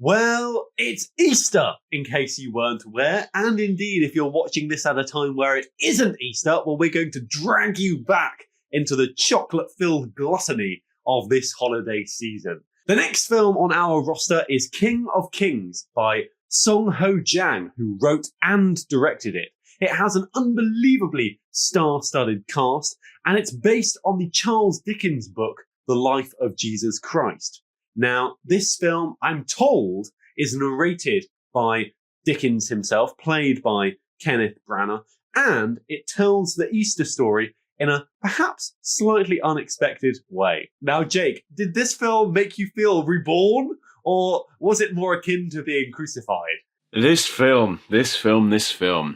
Well, it's Easter, in case you weren't aware. And indeed, if you're watching this at a time where it isn't Easter, well, we're going to drag you back into the chocolate-filled gluttony of this holiday season. The next film on our roster is King of Kings by Song Ho Jang, who wrote and directed it. It has an unbelievably star-studded cast, and it's based on the Charles Dickens book, The Life of Jesus Christ. Now, this film, I'm told, is narrated by Dickens himself, played by Kenneth Branagh, and it tells the Easter story in a perhaps slightly unexpected way. Now, Jake, did this film make you feel reborn, or was it more akin to being crucified? This film.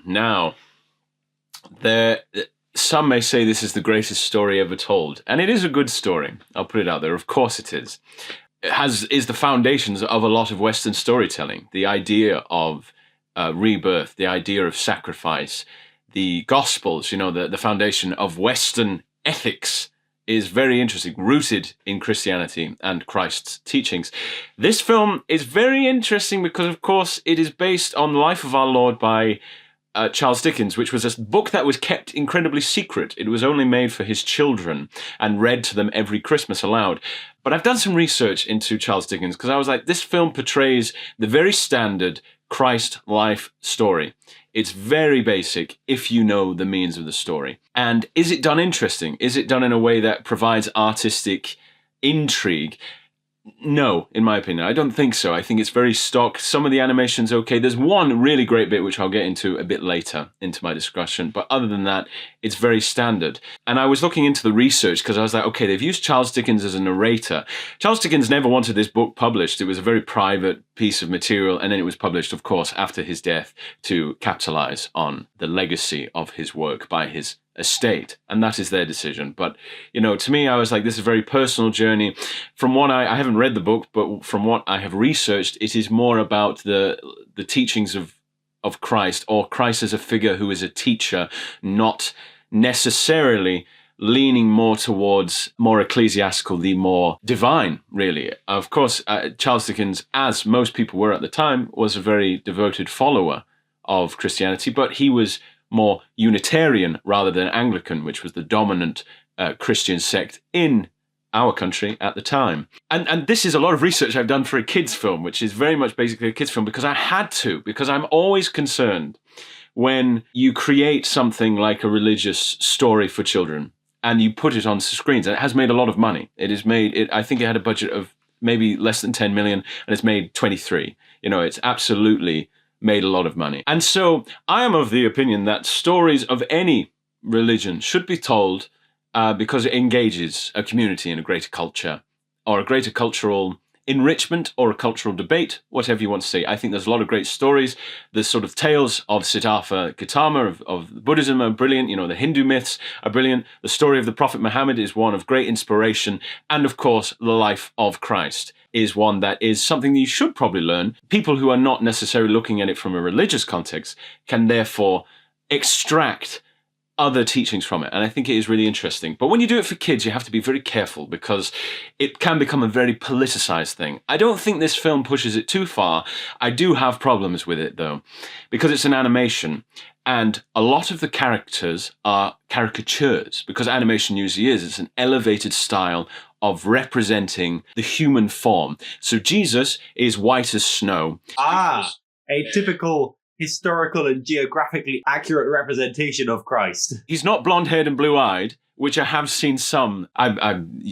Now, some may say this is the greatest story ever told, and it is a good story. I'll put it out there. Of course it is. It is the foundations of a lot of Western storytelling. The idea of rebirth, the idea of sacrifice, the Gospels, the foundation of Western ethics is very interesting, rooted in Christianity and Christ's teachings. This film is very interesting because, of course, it is based on the life of our Lord by Charles Dickens, which was a book that was kept incredibly secret. It was only made for his children and read to them every Christmas aloud. But I've done some research into Charles Dickens because I was like, this film portrays the very standard Christ life story. It's very basic if you know the means of the story. And is it done interesting? Is it done in a way that provides artistic intrigue? No, in my opinion. I don't think so. I think it's very stock. Some of the animation's okay. There's one really great bit, which I'll get into a bit later into my discussion. But other than that, it's very standard. And I was looking into the research because I was like, okay, they've used Charles Dickens as a narrator. Charles Dickens never wanted this book published. It was a very private piece of material. And then it was published, of course, after his death to capitalize on the legacy of his work by his estate, and that is their decision. But to me, I was like, this is a very personal journey. From what I haven't read the book, but from what I have researched, it is more about the teachings of Christ, or Christ as a figure who is a teacher, not necessarily leaning more towards more ecclesiastical, the more divine, really. Of course, Charles Dickens, as most people were at the time, was a very devoted follower of Christianity, but he was more Unitarian rather than Anglican, which was the dominant Christian sect in our country at the time. And this is a lot of research I've done for a kids' film, which is very much basically a kids' film, because I had to, because I'm always concerned when you create something like a religious story for children and you put it on screens. And it has made a lot of money. I think it had a budget of maybe less than 10 million, and it's made 23. It's absolutely made a lot of money. And so I am of the opinion that stories of any religion should be told because it engages a community in a greater culture, or a greater cultural enrichment, or a cultural debate, whatever you want to say. I think there's a lot of great stories. The sort of tales of Siddhartha Gautama, of Buddhism, are brilliant. The Hindu myths are brilliant. The story of the Prophet Muhammad is one of great inspiration. And of course, the life of Christ is one that is something that you should probably learn. People who are not necessarily looking at it from a religious context can therefore extract other teachings from it. And I think it is really interesting. But when you do it for kids, you have to be very careful because it can become a very politicized thing. I don't think this film pushes it too far. I do have problems with it, though, because it's an animation. And a lot of the characters are caricatures, because animation usually is. It's an elevated style of representing the human form. So Jesus is white as snow. A typical historical and geographically accurate representation of Christ. He's not blonde-haired and blue-eyed, which I have seen some. I'm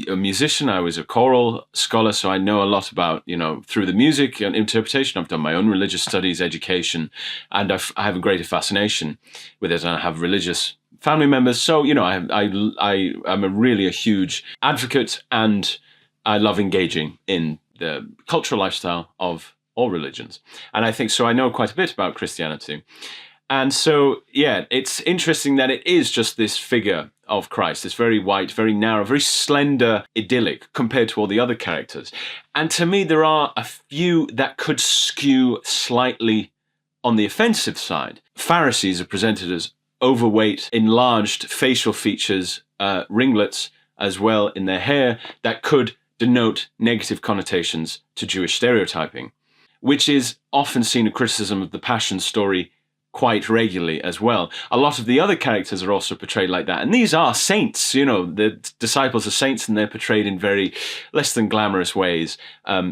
a musician. I was a choral scholar, so I know a lot about, through the music and interpretation. I've done my own religious studies, education, and I have a greater fascination with it. And I have religious family members. So, I'm a huge advocate, and I love engaging in the cultural lifestyle of all religions. And I think so. I know quite a bit about Christianity. And so, it's interesting that it is just this figure of Christ, this very white, very narrow, very slender, idyllic compared to all the other characters. And to me, there are a few that could skew slightly on the offensive side. Pharisees are presented as overweight, enlarged facial features, ringlets as well in their hair, that could denote negative connotations to Jewish stereotyping. which is often seen a criticism of the Passion story quite regularly as well. A lot of the other characters are also portrayed like that. And these are saints, the disciples are saints, and they're portrayed in very less than glamorous ways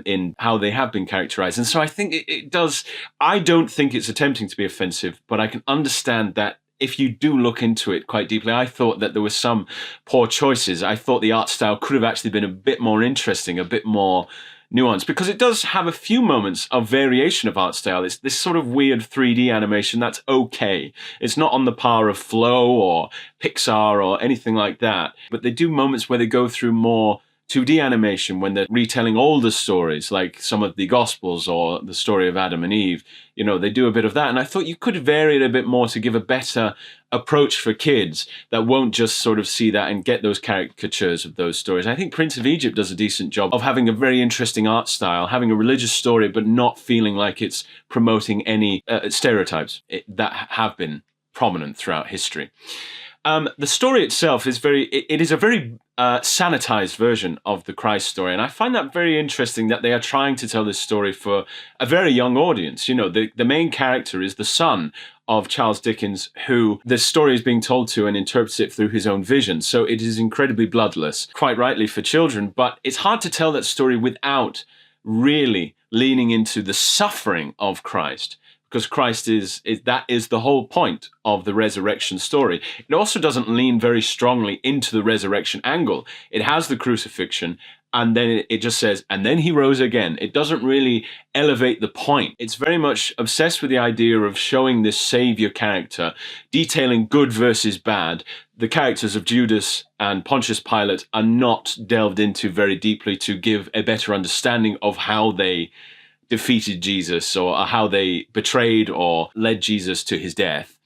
in how they have been characterized. And so I think it does, I don't think it's attempting to be offensive, but I can understand that if you do look into it quite deeply. I thought that there were some poor choices. I thought the art style could have actually been a bit more interesting, a bit more nuance, because it does have a few moments of variation of art style. It's this sort of weird 3D animation that's okay. It's not on the par of Flow or Pixar or anything like that, but they do moments where they go through more 2D animation when they're retelling older stories, like some of the Gospels or the story of Adam and Eve. They do a bit of that. And I thought you could vary it a bit more to give a better approach for kids that won't just sort of see that and get those caricatures of those stories. I think Prince of Egypt does a decent job of having a very interesting art style, having a religious story, but not feeling like it's promoting any stereotypes that have been prominent throughout history. The story itself is it is a very sanitized version of the Christ story. And I find that very interesting that they are trying to tell this story for a very young audience. The main character is the son of Charles Dickens, who the story is being told to and interprets it through his own vision. So it is incredibly bloodless, quite rightly for children, but it's hard to tell that story without really leaning into the suffering of Christ. Because Christ that is the whole point of the resurrection story. It also doesn't lean very strongly into the resurrection angle. It has the crucifixion, and then it just says, and then he rose again. It doesn't really elevate the point. It's very much obsessed with the idea of showing this savior character, detailing good versus bad. The characters of Judas and Pontius Pilate are not delved into very deeply to give a better understanding of how they defeated Jesus or how they betrayed or led Jesus to his death.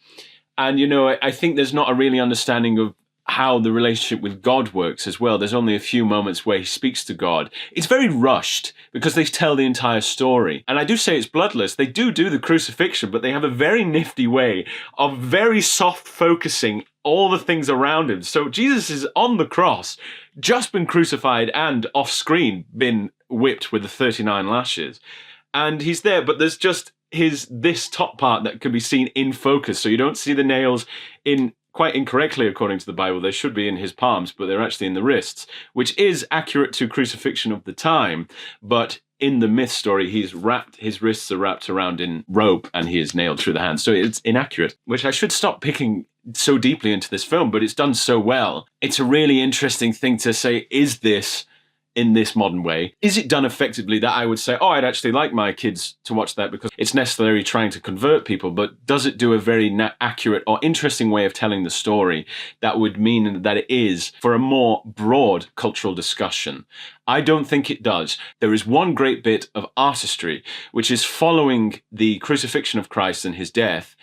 And, I think there's not a really understanding of how the relationship with God works as well. There's only a few moments where he speaks to God. It's very rushed because they tell the entire story. And I do say it's bloodless. They do the crucifixion, but they have a very nifty way of very soft focusing all the things around him. So Jesus is on the cross, just been crucified and off screen been whipped with the 39 lashes. And he's there, but there's just this top part that can be seen in focus. So you don't see the nails in, quite incorrectly according to the Bible, they should be in his palms, but they're actually in the wrists, which is accurate to crucifixion of the time. But in the myth story, his wrists are wrapped around in rope and he is nailed through the hands. So it's inaccurate, which I should stop picking so deeply into this film, but it's done so well. It's a really interesting thing to say, is this in this modern way? Is it done effectively that I would say, I'd actually like my kids to watch that because it's necessarily trying to convert people, but does it do a very accurate or interesting way of telling the story that would mean that it is for a more broad cultural discussion? I don't think it does. There is one great bit of artistry, which is following the crucifixion of Christ and his death.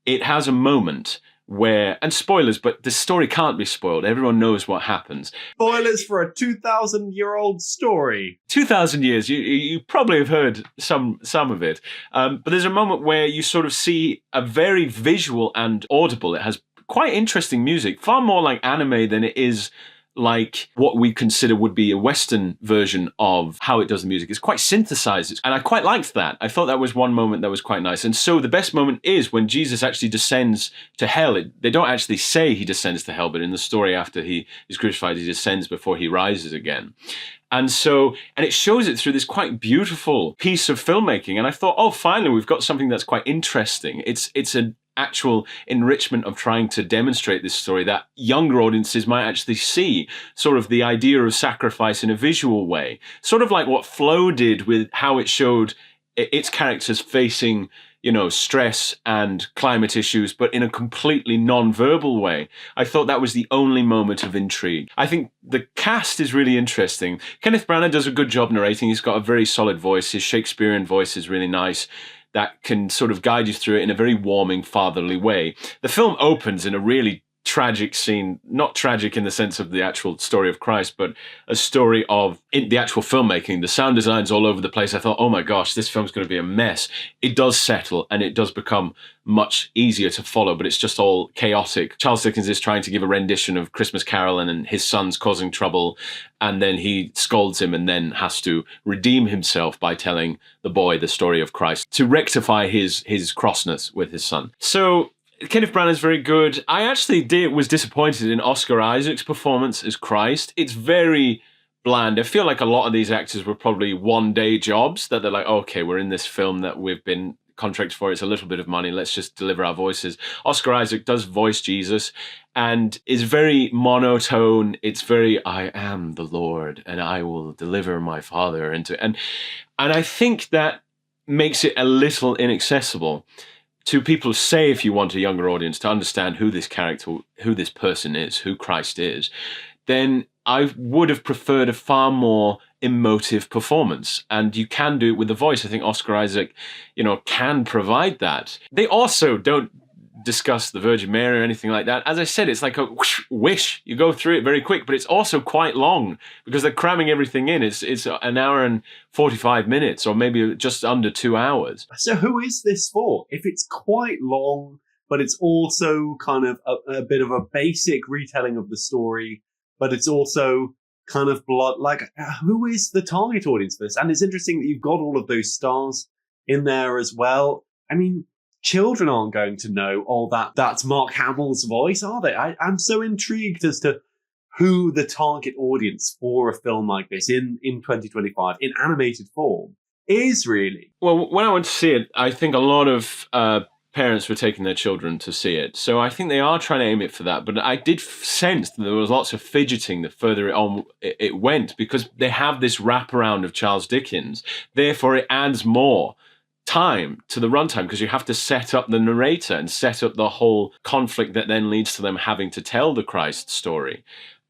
It has a moment where, and spoilers, but the story can't be spoiled. Everyone knows what happens. Spoilers for a 2,000-year-old story. 2,000 years, you probably have heard some of it. But there's a moment where you sort of see a very visual and audible. It has quite interesting music, far more like anime than it is like what we consider would be a Western version of how it does the music. It's quite synthesized, and I quite liked that. I thought that was one moment that was quite nice. And so the best moment is when Jesus actually descends to hell. They don't actually say he descends to hell, but in the story after he is crucified, he descends before he rises again. And it shows it through this quite beautiful piece of filmmaking. And I thought, finally, we've got something that's quite interesting. It's an actual enrichment of trying to demonstrate this story that younger audiences might actually see, sort of the idea of sacrifice in a visual way, sort of like what Flow did with how it showed its characters facing, stress and climate issues, but in a completely non-verbal way. I thought that was the only moment of intrigue. I think the cast is really interesting. Kenneth Branagh does a good job narrating. He's got a very solid voice. His Shakespearean voice is really nice. That can sort of guide you through it in a very warming, fatherly way. The film opens in a really tragic scene, not tragic in the sense of the actual story of Christ, but a story of the actual filmmaking. The sound design's all over the place. I thought, oh my gosh, this film's going to be a mess. It does settle and it does become much easier to follow, but it's just all chaotic. Charles Dickens is trying to give a rendition of Christmas Carol and his son's causing trouble, and then he scolds him and then has to redeem himself by telling the boy the story of Christ to rectify his crossness with his son. So Kenneth Branagh is very good. I actually was disappointed in Oscar Isaac's performance as Christ. It's very bland. I feel like a lot of these actors were probably one-day jobs that they're like, okay, we're in this film that we've been contracted for. It's a little bit of money. Let's just deliver our voices. Oscar Isaac does voice Jesus and is very monotone. It's very, I am the Lord and I will deliver my Father into, and I think that makes it a little inaccessible to people, say, if you want a younger audience to understand who this character, who this person is, who Christ is, then I would have preferred a far more emotive performance. And you can do it with the voice. I think Oscar Isaac, can provide that. They also don't discuss the Virgin Mary or anything like that. As I said, it's like a wish. You go through it very quick, but it's also quite long because they're cramming everything in. It's an hour and 45 minutes or maybe just under 2 hours. So who is this for? If it's quite long, but it's also kind of a bit of a basic retelling of the story, but it's also kind of who is the target audience for this? And it's interesting that you've got all of those stars in there as well. I mean, children aren't going to know, that's Mark Hamill's voice, are they? I'm so intrigued as to who the target audience for a film like this in 2025 in animated form is really. Well, when I went to see it, I think a lot of parents were taking their children to see it. So I think they are trying to aim it for that. But I did sense that there was lots of fidgeting the further it went because they have this wraparound of Charles Dickens. Therefore, it adds more time to the runtime because you have to set up the narrator and set up the whole conflict that then leads to them having to tell the Christ story.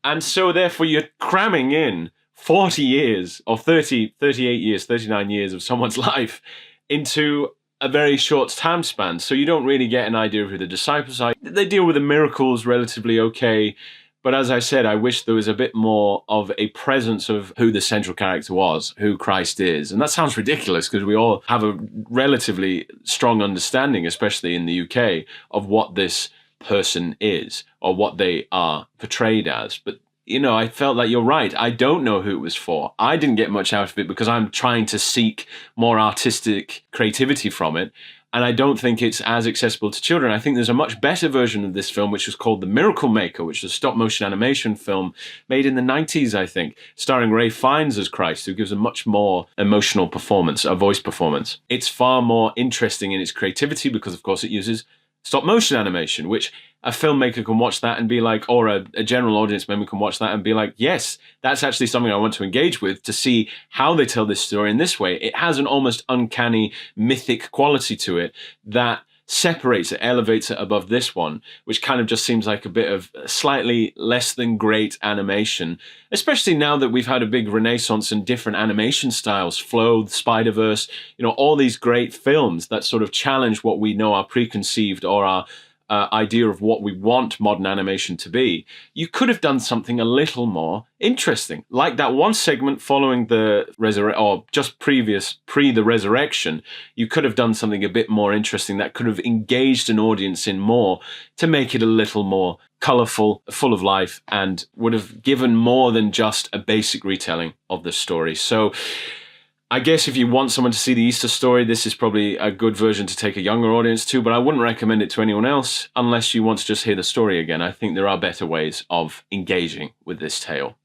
And so therefore you're cramming in 40 years or 30, 38 years, 39 years of someone's life into a very short time span. So you don't really get an idea of who the disciples are. They deal with the miracles relatively okay. But as I said, I wish there was a bit more of a presence of who the central character was, who Christ is. And that sounds ridiculous because we all have a relatively strong understanding, especially in the UK, of what this person is or what they are portrayed as. But, I felt like you're right. I don't know who it was for. I didn't get much out of it because I'm trying to seek more artistic creativity from it. And I don't think it's as accessible to children. I think there's a much better version of this film, which was called The Miracle Maker, which is a stop-motion animation film made in the 90s, I think, starring Ray Fiennes as Christ, who gives a much more emotional performance, a voice performance. It's far more interesting in its creativity because, of course, it uses stop-motion animation, which a filmmaker can watch that and be like, or a general audience member can watch that and be like, yes, that's actually something I want to engage with to see how they tell this story in this way. It has an almost uncanny mythic quality to it that separates it, elevates it above this one, which kind of just seems like a bit of slightly less than great animation, especially now that we've had a big renaissance in different animation styles, Flow, Spider-Verse, all these great films that sort of challenge what we know are preconceived or our idea of what we want modern animation to be. You could have done something a little more interesting, like that one segment following the or just pre the resurrection. You could have done something a bit more interesting that could have engaged an audience in more to make it a little more colorful, full of life, and would have given more than just a basic retelling of the story. So I guess if you want someone to see the Easter story, this is probably a good version to take a younger audience to, but I wouldn't recommend it to anyone else unless you want to just hear the story again. I think there are better ways of engaging with this tale.